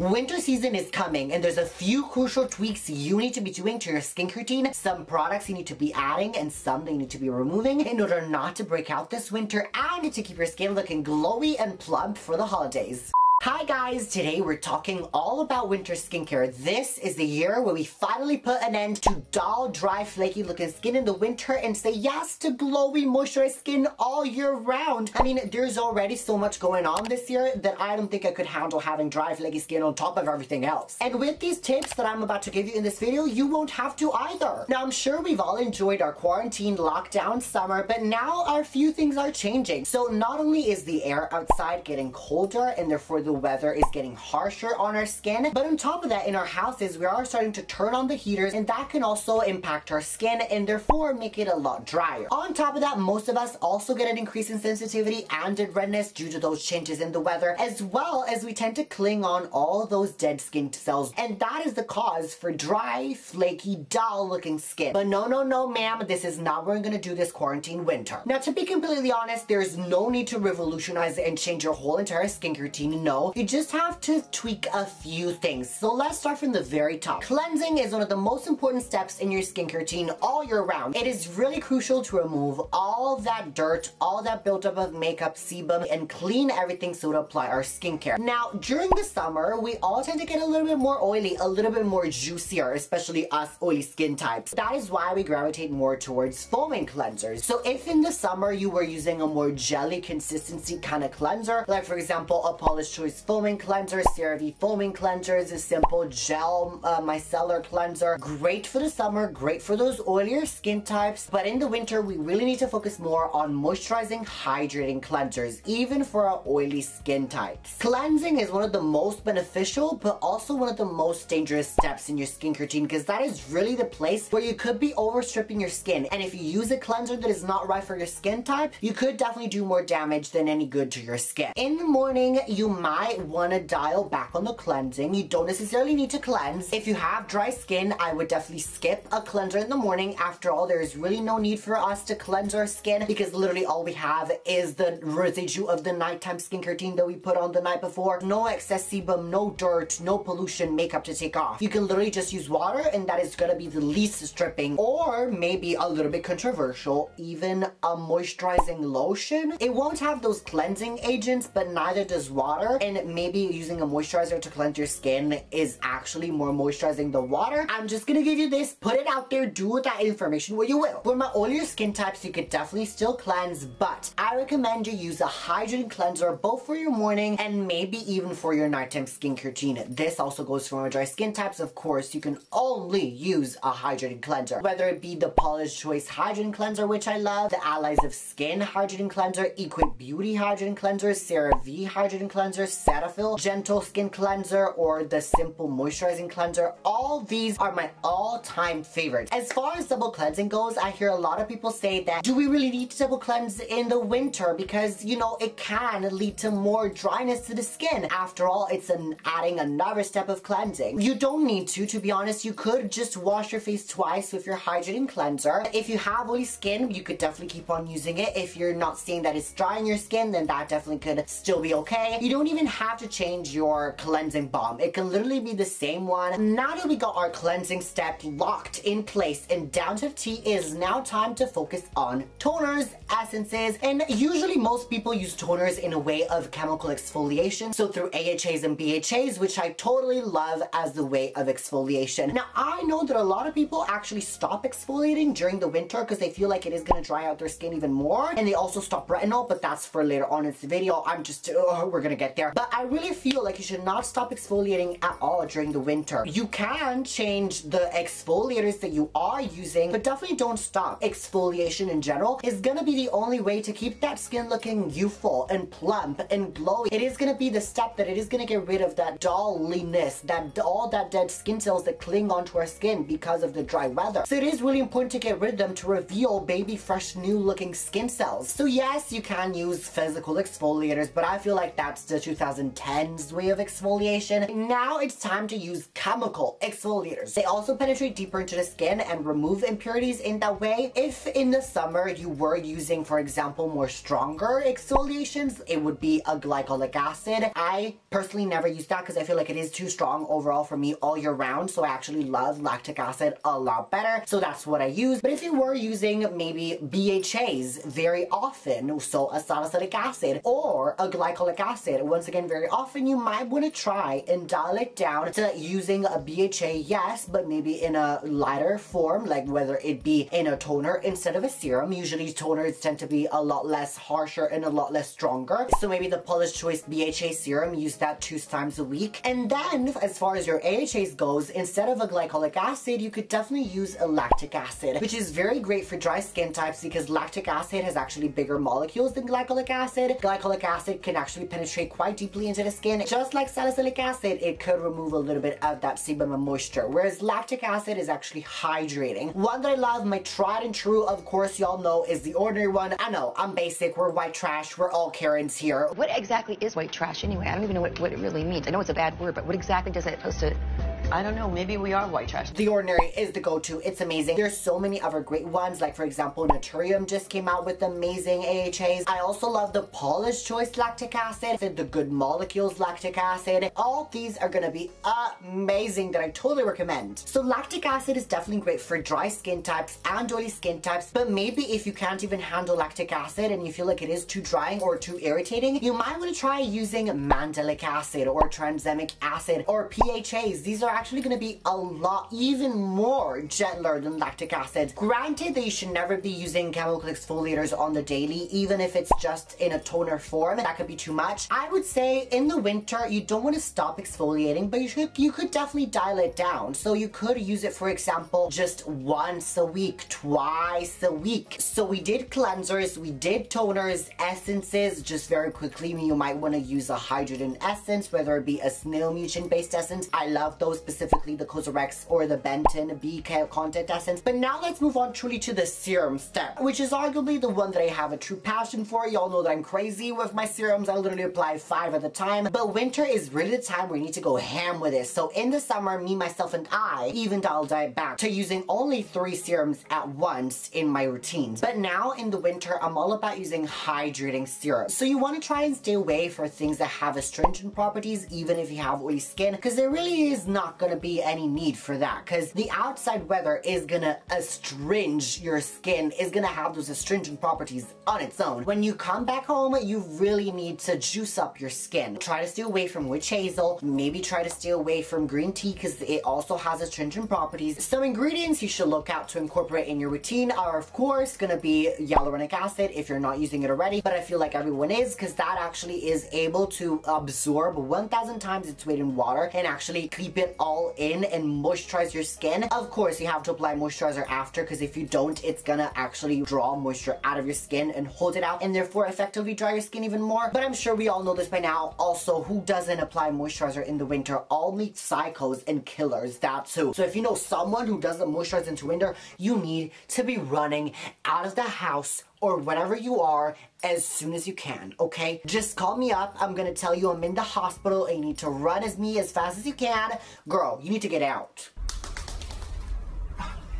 Winter season is coming and there's a few crucial tweaks you need to be doing to your skincare routine. Some products you need to be adding and some that you need to be removing in order not to break out this winter and to keep your skin looking glowy and plump for the holidays. Hi guys, today we're talking all about winter skincare. This is the year where we finally put an end to dull, dry, flaky looking skin in the winter and say yes to glowy, moisturized skin all year round. I mean, there's already so much going on this year that I don't think I could handle having dry, flaky skin on top of everything else. And with these tips that I'm about to give you in this video, you won't have to either. Now, I'm sure we've all enjoyed our quarantine lockdown summer, but now a few things are changing. So not only is the air outside getting colder and therefore the weather is getting harsher on our skin, but on top of that, in our houses we are starting to turn on the heaters, and that can also impact our skin and therefore make it a lot drier. On top of that, most of us also get an increase in sensitivity and in redness due to those changes in the weather, as well as we tend to cling on all those dead skin cells, and that is the cause for dry, flaky, dull looking skin. But no ma'am, this is not where we're gonna do this quarantine winter. Now, to be completely honest, there's no need to revolutionize and change your whole entire skincare routine. No, you just have to tweak a few things. So let's start from the very top. Cleansing is one of the most important steps in your skincare routine all year round. It is really crucial to remove all that dirt, all that buildup of makeup, sebum, and clean everything so to apply our skincare. Now, during the summer, we all tend to get a little bit more oily, a little bit more juicier, especially us oily skin types. That is why we gravitate more towards foaming cleansers. So if in the summer you were using a more jelly consistency kind of cleanser, like for example, a Paula's Choice foaming cleanser, CeraVe foaming cleansers, a simple gel micellar cleanser, great for the summer, great for those oilier skin types, but in the winter we really need to focus more on moisturizing, hydrating cleansers, even for our oily skin types. Cleansing is one of the most beneficial, but also one of the most dangerous steps in your skincare routine, because that is really the place where you could be overstripping your skin, and if you use a cleanser that is not right for your skin type, you could definitely do more damage than any good to your skin. In the morning, you might want to dial back on the cleansing. You don't necessarily need to cleanse. If you have dry skin, I would definitely skip a cleanser in the morning. After all, there is really no need for us to cleanse our skin because literally all we have is the residue of the nighttime skincare routine that we put on the night before. No excess sebum, no dirt, no pollution, makeup to take off. You can literally just use water and that is gonna be the least stripping, or maybe a little bit controversial, even a moisturizing lotion. It won't have those cleansing agents, but neither does water, and maybe using a moisturizer to cleanse your skin is actually more moisturizing than water. I'm just gonna give you this, put it out there, do with that information what you will. For my oilier skin types, you could definitely still cleanse, but I recommend you use a hydrating cleanser both for your morning and maybe even for your nighttime skincare routine. This also goes for my dry skin types. Of course, you can only use a hydrating cleanser, whether it be the Paula's Choice hydrating cleanser, which I love, the Allies of Skin hydrating cleanser, Equate Beauty hydrating cleanser, CeraVe hydrating cleanser, Cetaphil gentle skin cleanser, or the simple moisturizing cleanser. All these are my all-time favorites. As far as double cleansing goes, I hear a lot of people say that, do we really need to double cleanse in the winter? Because, you know, it can lead to more dryness to the skin. After all, it's adding another step of cleansing. You don't need to be honest. You could just wash your face twice with your hydrating cleanser. If you have oily skin, you could definitely keep on using it. If you're not seeing that it's drying your skin, then that definitely could still be okay. You don't even have to change your cleansing balm. It can literally be the same one. Now that we got our cleansing step locked in place and down to T, is now time to focus on toners, essences, and usually most people use toners in a way of chemical exfoliation, so through AHAs and BHAs, which I totally love as the way of exfoliation. Now, I know that a lot of people actually stop exfoliating during the winter because they feel like it is going to dry out their skin even more, and they also stop retinol, but that's for later on in this video. I'm just, we're gonna get there. But I really feel like you should not stop exfoliating at all during the winter. You can change the exfoliators that you are using, but definitely don't stop. Exfoliation in general is gonna be the only way to keep that skin looking youthful and plump and glowy. It is gonna be the step that it is gonna get rid of that dulliness, all that dead skin cells that cling onto our skin because of the dry weather. So it is really important to get rid of them to reveal baby fresh new looking skin cells. So yes, you can use physical exfoliators, but I feel like that's the 2000 2010s way of exfoliation. Now it's time to use chemical exfoliators. They also penetrate deeper into the skin and remove impurities in that way. If in the summer you were using, for example, more stronger exfoliations, it would be a glycolic acid. I personally never use that because I feel like it is too strong overall for me all year round, so I actually love lactic acid a lot better, so that's what I use. But if you were using maybe BHAs very often, so a salicylic acid or a glycolic acid, once again very often, you might want to try and dial it down to using a BHA, yes, but maybe in a lighter form, like whether it be in a toner instead of a serum. Usually toners tend to be a lot less harsher and a lot less stronger, so maybe the Paula's Choice BHA serum, use that 2 times a week. And then as far as your AHAs goes, instead of a glycolic acid, you could definitely use a lactic acid, which is very great for dry skin types because lactic acid has actually bigger molecules than glycolic acid. Glycolic acid can actually penetrate quite deeply into the skin. Just like salicylic acid, it could remove a little bit of that sebum and moisture, whereas lactic acid is actually hydrating. One that I love, my tried and true, of course, y'all know, is The Ordinary one. I know, I'm basic, we're white trash, we're all Karens here. What exactly is white trash anyway? I don't even know what it really means. I know it's a bad word, but what exactly does it supposed to... I don't know, maybe we are white trash. The Ordinary is the go-to. It's amazing. There's so many other great ones, like for example, Naturium just came out with amazing AHAs. I also love the Paula's Choice lactic acid, the Good Molecules lactic acid. All these are gonna be amazing that I totally recommend. So lactic acid is definitely great for dry skin types and oily skin types, but maybe if you can't even handle lactic acid and you feel like it is too drying or too irritating, you might want to try using mandelic acid or tranexamic acid or PHAs. These are actually going to be a lot, even more gentler than lactic acid. Granted that you should never be using chemical exfoliators on the daily, even if it's just in a toner form. That could be too much. I would say in the winter, you don't want to stop exfoliating, but you could definitely dial it down. So you could use it, for example, just once a week, twice a week. So we did cleansers, we did toners, essences. Just very quickly, you might want to use a hydrogen essence, whether it be a snail mucin based essence. I love those, specifically the Cosrx or the Benton BK content essence. But now let's move on truly to the serum step, which is arguably the one that I have a true passion for. Y'all know that I'm crazy with my serums. I literally apply 5 at a time. But winter is really the time where you need to go ham with it. So in the summer, me, myself, and I even dialed it back to using only 3 serums at once in my routines. But now in the winter, I'm all about using hydrating serum. So you want to try and stay away for things that have astringent properties, even if you have oily skin, because there really is not going to be any need for that, because the outside weather is going to astringe your skin, is going to have those astringent properties on its own. When you come back home, you really need to juice up your skin. Try to stay away from witch hazel, maybe try to stay away from green tea because it also has astringent properties. Some ingredients you should look out to incorporate in your routine are of course going to be hyaluronic acid if you're not using it already, but I feel like everyone is, because that actually is able to absorb 1,000 times its weight in water and actually keep it all in and moisturize your skin. Of course, you have to apply moisturizer after, because if you don't, it's gonna actually draw moisture out of your skin and hold it out, and therefore effectively dry your skin even more. But I'm sure we all know this by now. Also, who doesn't apply moisturizer in the winter? All meet psychos and killers, that too. So if you know someone who doesn't moisturize into winter, you need to be running out of the house or whatever you are as soon as you can, okay? Just call me up. I'm gonna tell you I'm in the hospital and you need to run as fast as you can. Girl, you need to get out.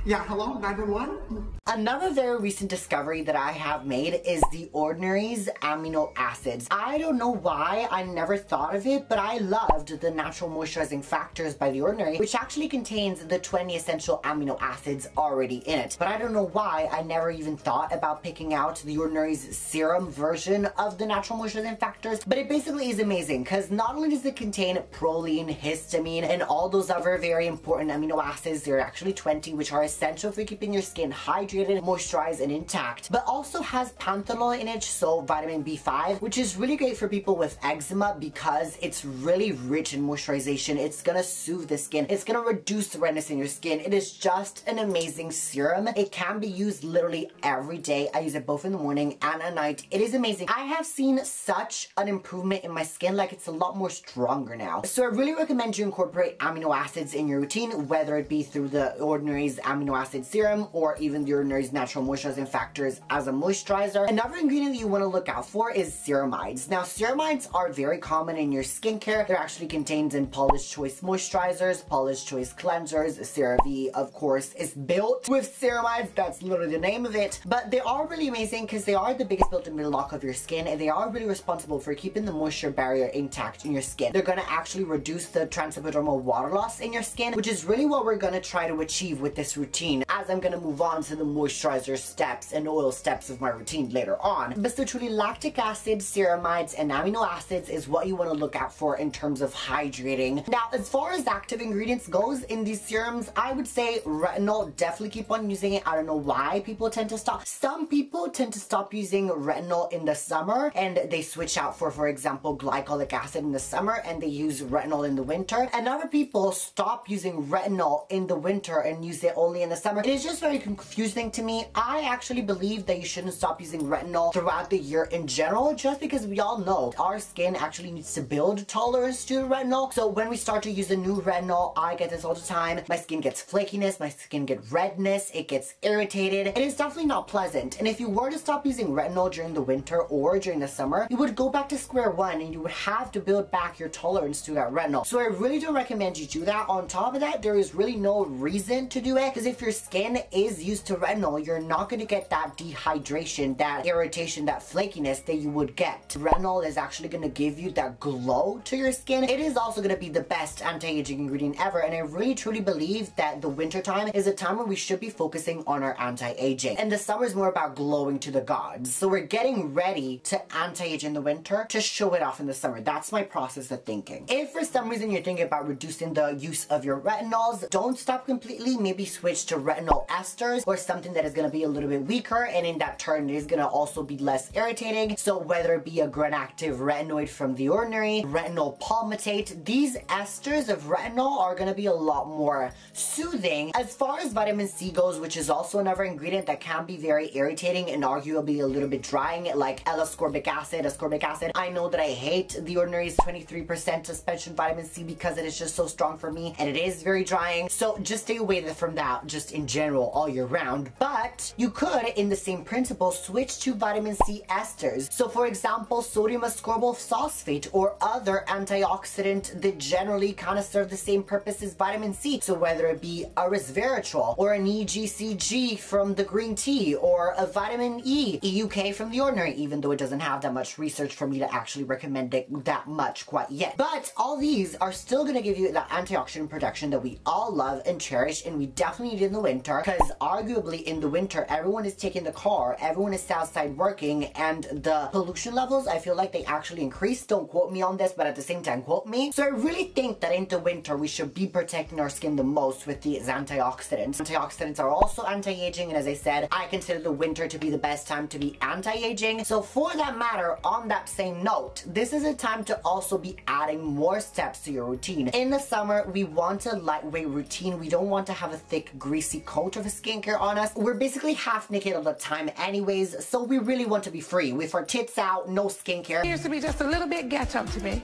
Yeah, hello, 911? Another very recent discovery that I have made is The Ordinary's amino acids. I don't know why I never thought of it, but I loved the natural moisturizing factors by The Ordinary, which actually contains the 20 essential amino acids already in it. But I don't know why I never even thought about picking out The Ordinary's serum version of the natural moisturizing factors. But it basically is amazing because not only does it contain proline, histamine, and all those other very important amino acids, there are actually 20, which are essential for keeping your skin hydrated, moisturized, and intact, but also has panthenol in it, so vitamin B5, which is really great for people with eczema because it's really rich in moisturization. It's gonna soothe the skin. It's gonna reduce the redness in your skin. It is just an amazing serum. It can be used literally every day. I use it both in the morning and at night. It is amazing. I have seen such an improvement in my skin, like it's a lot more stronger now. So I really recommend you incorporate amino acids in your routine, whether it be through The Ordinary's amino acid serum or even The Ordinary's natural moisturizing factors as a moisturizer. Another ingredient that you want to look out for is ceramides. Now, ceramides are very common in your skincare. They're actually contained in Paula's Choice moisturizers, Paula's Choice cleansers. CeraVe, of course, is built with ceramides. That's literally the name of it. But they are really amazing because they are the biggest built-in block of your skin, and they are really responsible for keeping the moisture barrier intact in your skin. They're going to actually reduce the transepidermal water loss in your skin, which is really what we're going to try to achieve with this routine, as I'm going to move on to the moisturizer steps and oil steps of my routine later on. But so truly, lactic acid, ceramides, and amino acids is what you want to look out for in terms of hydrating. Now, as far as active ingredients goes in these serums, I would say retinol, definitely keep on using it. I don't know why people tend to stop. Some people tend to stop using retinol in the summer and they switch out for example, glycolic acid in the summer and they use retinol in the winter. And other people stop using retinol in the winter and use it only in the summer. It is just very confusing to me. I actually believe that you shouldn't stop using retinol throughout the year in general, just because we all know our skin actually needs to build tolerance to retinol. So when we start to use a new retinol, I get this all the time. My skin gets flakiness, my skin gets redness, it gets irritated. It is definitely not pleasant. And if you were to stop using retinol during the winter or during the summer, you would go back to square one and you would have to build back your tolerance to that retinol. So I really don't recommend you do that. On top of that, there is really no reason to do it, because if your skin is used to retinol, you're not going to get that dehydration, that irritation, that flakiness that you would get. Retinol is actually going to give you that glow to your skin. It is also going to be the best anti-aging ingredient ever, and I really truly believe that the winter time is a time where we should be focusing on our anti-aging, and the summer is more about glowing to the gods. So we're getting ready to anti-age in the winter to show it off in the summer. That's my process of thinking. If for some reason you're thinking about reducing the use of your retinols, don't stop completely. Maybe switch to retinol esters or something that is going to be a little bit weaker, and in that turn it is going to also be less irritating. So whether it be a Granactive retinoid from The Ordinary, retinol palmitate, these esters of retinol are going to be a lot more soothing. As far as vitamin C goes, which is also another ingredient that can be very irritating and arguably a little bit drying, like L-ascorbic acid, ascorbic acid. I know that I hate The Ordinary's 23% suspension vitamin C because it is just so strong for me and it is very drying. So just stay away from that just in general all year round. But you could, in the same principle, switch to vitamin C esters. So for example, sodium ascorbyl phosphate or other antioxidant that generally kind of serve the same purpose as vitamin C. So whether it be a resveratrol or an EGCG from the green tea or a vitamin E, EUK from The Ordinary, even though it doesn't have that much research for me to actually recommend it that much quite yet. But all these are still going to give you that antioxidant protection that we all love and cherish, and we definitely need in the winter, because arguably in the winter everyone is taking the car, everyone is outside working, and the pollution levels, I feel like they actually increase. Don't quote me on this, but at the same time quote me. So I really think that in the winter we should be protecting our skin the most with these antioxidants. Antioxidants are also anti-aging, and as I said, I consider the winter to be the best time to be anti-aging. So for that matter, on that same note, this is a time to also be adding more steps to your routine. In the summer, we want a lightweight routine. We don't want to have a thick, greasy coat of a skincare on us. We're basically half naked all the time anyways, so we really want to be free with our tits out, no skincare. It used to be just a little bit ghetto to me.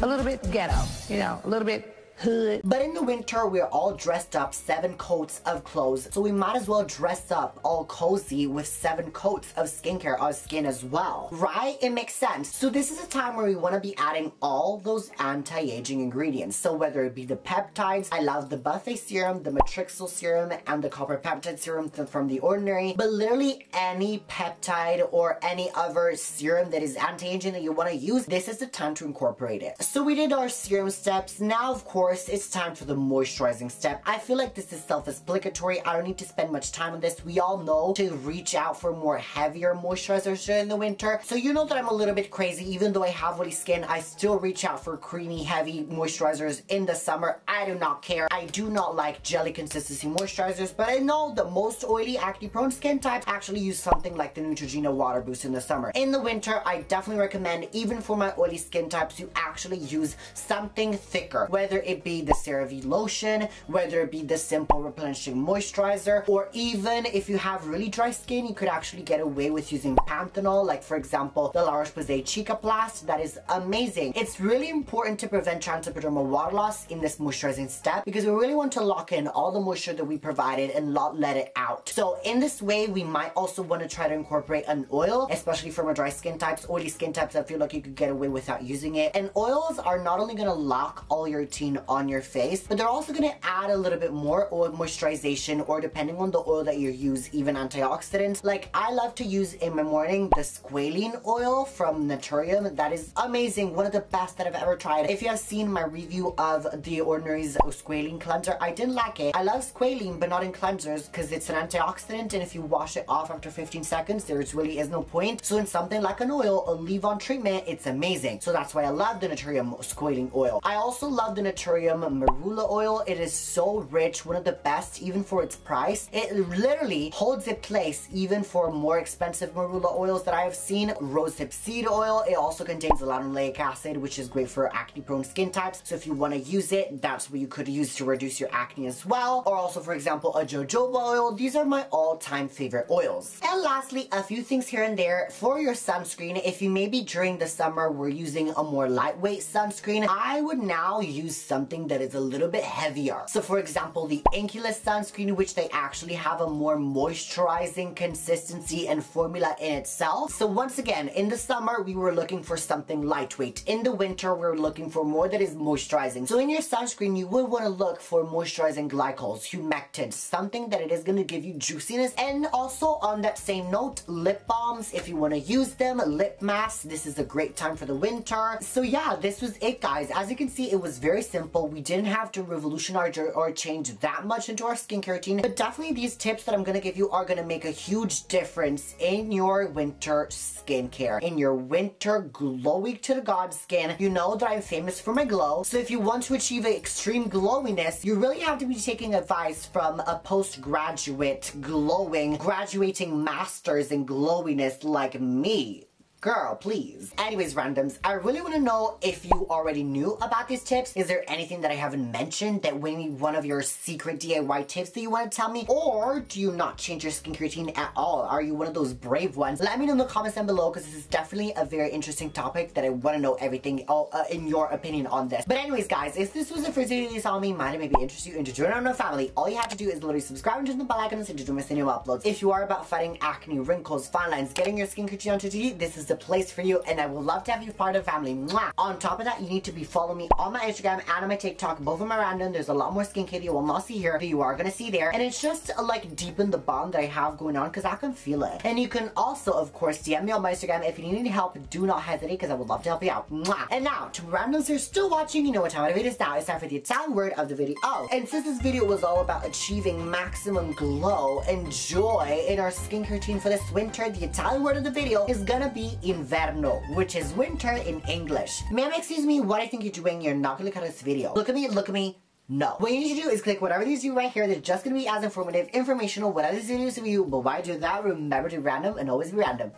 A little bit ghetto, you know, a little bit hood. But in the winter, we're all dressed up 7 coats of clothes, so we might as well dress up all cozy with 7 coats of skincare on skin as well, right? It makes sense. So this is a time where we want to be adding all those anti-aging ingredients. So whether it be the peptides, I love the Buffet serum, the Matrixyl serum, and the copper peptide serum from The Ordinary, but literally any peptide or any other serum that is anti-aging that you want to use, this is the time to incorporate it. So we did our serum steps. Now, of course, it's time for the moisturizing step. I feel like this is self-explanatory. I don't need to spend much time on this. We all know to reach out for more heavier moisturizers during the winter. So you know that I'm a little bit crazy. Even though I have oily skin, I still reach out for creamy, heavy moisturizers in the summer. I do not care. I do not like jelly consistency moisturizers, but I know that most oily, acne-prone skin types actually use something like the Neutrogena Water Boost in the summer. In the winter, I definitely recommend, even for my oily skin types, you actually use something thicker, whether it it be the CeraVe lotion, whether it be the simple replenishing moisturizer, or even if you have really dry skin, you could actually get away with using panthenol, like for example the La Roche-Posay Cicaplast. That is amazing. It's really important to prevent transepidermal water loss in this moisturizing step because we really want to lock in all the moisture that we provided and not let it out. So in this way, we might also want to try to incorporate an oil, especially for more dry skin types, oily skin types. I feel like you could get away without using it. And oils are not only going to lock all your routine on your face, but they're also going to add a little bit more oil moisturization, or depending on the oil that you use, even antioxidants. Like I love to use in my morning the squalene oil from Naturium. That is amazing. One of the best that I've ever tried. If you have seen my review of The Ordinary's squalene cleanser, I didn't like it. I love squalene, but not in cleansers because it's an antioxidant, and if you wash it off after 15 seconds, there really is no point. So in something like an oil, a leave-on treatment, it's amazing. So that's why I love the Naturium squalene oil. I also love the Naturium marula oil. It is so rich, one of the best even for its price. It literally holds its place even for more expensive marula oils that I have seen. Rosehip seed oil, it also contains linoleic acid, which is great for acne prone skin types. So if you want to use it, that's what you could use to reduce your acne as well. Or also, for example, a jojoba oil. These are my all-time favorite oils. And lastly, a few things here and there for your sunscreen. If you maybe during the summer were using a more lightweight sunscreen, I would now use something that is a little bit heavier. So for example, the Inculus sunscreen, which they actually have a more moisturizing consistency and formula in itself. So once again, in the summer, we were looking for something lightweight. In the winter, we're looking for more that is moisturizing. So in your sunscreen, you would want to look for moisturizing glycols, humectants, something that it is going to give you juiciness. And also on that same note, lip balms, if you want to use them, lip masks, this is a great time for the winter. So yeah, this was it, guys. As you can see, it was very simple. We didn't have to revolutionize or change that much into our skincare routine, but definitely these tips that I'm going to give you are going to make a huge difference in your winter skincare, in your winter glowy to the god skin. You know that I'm famous for my glow, so if you want to achieve extreme glowiness, you really have to be taking advice from a postgraduate graduating masters in glowiness like me. Girl, please. Anyways, randoms, I really want to know if you already knew about these tips. Is there anything that I haven't mentioned that would be one of your secret DIY tips that you want to tell me? Or do you not change your skincare routine at all? Are you one of those brave ones? Let me know in the comments down below, because this is definitely a very interesting topic that I want to know everything in your opinion on this. But anyways, guys, if this was the first video you saw me, might maybe interest you into joining our family, all you have to do is literally subscribe and turn the bell icon so you don't miss any new uploads. If you are about fighting acne, wrinkles, fine lines, getting your skincare routine onto TV, this is the place for you, and I would love to have you part of the family. Mwah! On top of that, you need to be following me on my Instagram and on my TikTok, both of my random. There's a lot more skincare you will not see here that you are gonna see there, and it's just like deepen the bond that I have going on, because I can feel it. And you can also, of course, DM me on my Instagram if you need any help. Do not hesitate, because I would love to help you out. Mwah! And now, to randoms who are still watching, you know what time it is now. It's time for the Italian word of the video. And since this video was all about achieving maximum glow and joy in our skincare routine for this winter, the Italian word of the video is gonna be inverno, which is winter in English. Ma'am, excuse me, what I think you're doing? You're not gonna cut this video. Look at me, look at me. No. What you need to do is click whatever these do right here. They're just gonna be as informative, informational, whatever these videos for you. But while you do that, remember to be random and always be random.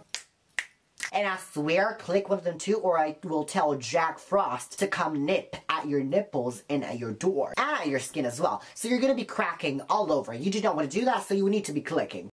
And I swear, click one of them too, or I will tell Jack Frost to come nip at your nipples and at your door. And at your skin as well. So you're gonna be cracking all over. You do not want to do that, so you need to be clicking.